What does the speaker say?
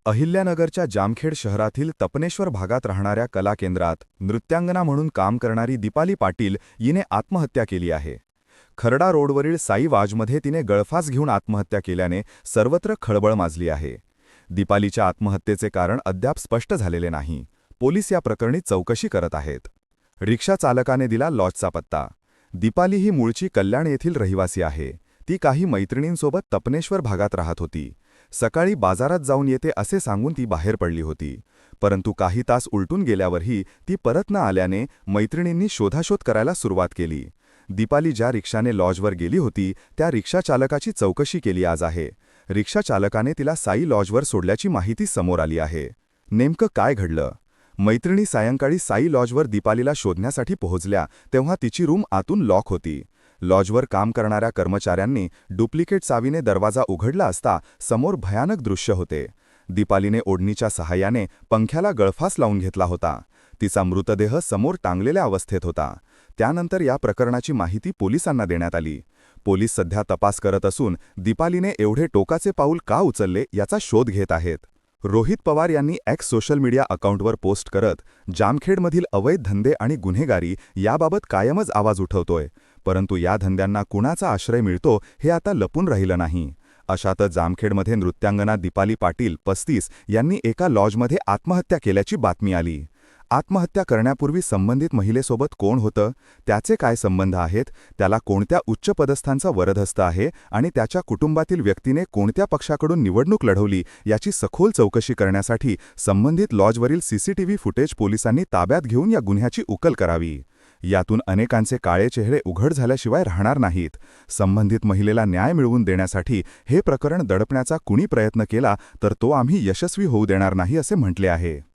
अहिल्यानगरच्या जामखेड शहरातील तपनेश्वर भागात राहणाऱ्या कला केंद्रात नृत्यांगना म्हणून काम करणारी दीपाली पाटील हिने आत्महत्या केली आहे. खर्डा रोडवरील साई वाजमध्ये तिने गळफास घेऊन आत्महत्या केल्याने सर्वत्र खळबळ माजली आहे. दीपालीच्या आत्महत्येचे कारण अद्याप स्पष्ट झालेले नाही. पोलीस या प्रकरणी चौकशी करत आहेत. रिक्षा चालकाने दिला लॉजचा पत्ता. दीपाली ही मूळची कल्याण येथील रहिवासी आहे. ती काही मैत्रिणींसोबत तपनेश्वर भागात राहत होती. सकाळी बाजारात जाऊन येते असे सांगून ती बाहेर पडली होती. परंतु काही तास उलटून गेल्यावरही ती परत न आल्याने मैत्रिणींनी शोधाशोध करायला सुरुवात केली. दीपाली ज्या रिक्षाने लॉजवर गेली होती त्या रिक्षाचालकाची चौकशी केली आज आहे. रिक्षाचालकाने तिला साई लॉजवर सोडल्याची माहिती समोर आली आहे. नेमकं काय घडलं? मैत्रिणी सायंकाळी साई लॉजवर दीपालीला शोधण्यासाठी पोहोचल्या तेव्हा तिची रूम आतून लॉक होती. लॉजवर काम करणाऱ्या कर्मचाऱ्यांनी डुप्लिकेट चावीने दरवाजा उघडला असता समोर भयानक दृश्य होते. दीपालीने ओढणीच्या सहाय्याने पंख्याला गळफास लावून घेतला होता. तिचा मृतदेह समोर टांगलेल्या अवस्थेत होता. त्यानंतर या प्रकरणाची माहिती पोलिसांना देण्यात आली. पोलीस सध्या तपास करत असून दीपालीने एवढे टोकाचे पाऊल का उचलले याचा शोध घेत आहेत. रोहित पवार यांनी एक्स सोशल मीडिया अकाउंटवर पोस्ट करत जामखेडमधील अवैध धंदे आणि गुन्हेगारी याबाबत कायमच आवाज उठवतोय. परंतु या धंद्यांना कुणाचा आश्रय मिळतो हे आता लपून राहिलं नाही. अशातच जामखेडमध्ये नृत्यांगना दीपाली पाटील 35 यांनी एका लॉजमध्ये आत्महत्या केल्याची बातमी आली. आत्महत्या करण्यापूर्वी संबंधित महिलेसोबत कोण होतं, त्याचे काय संबंध आहेत, त्याला कोणत्या उच्च पदस्थांचा वरदहस्त आहे आणि त्याच्या कुटुंबातील व्यक्तीने कोणत्या पक्षाकडून निवडणूक लढवली याची सखोल चौकशी करण्यासाठी संबंधित लॉजवरील सीसीटीव्ही फुटेज पोलिसांनी ताब्यात घेऊन या गुन्ह्याची उकल करावी. यातून अनेकांचे काळे चेहरे उघड झाल्याशिवाय राहणार नाहीत. संबंधित महिलेला न्याय मिळवून देण्यासाठी हे प्रकरण दडपण्याचा कुणी प्रयत्न केला तर तो आम्ही यशस्वी होऊ देणार नाही असे म्हटले आहे.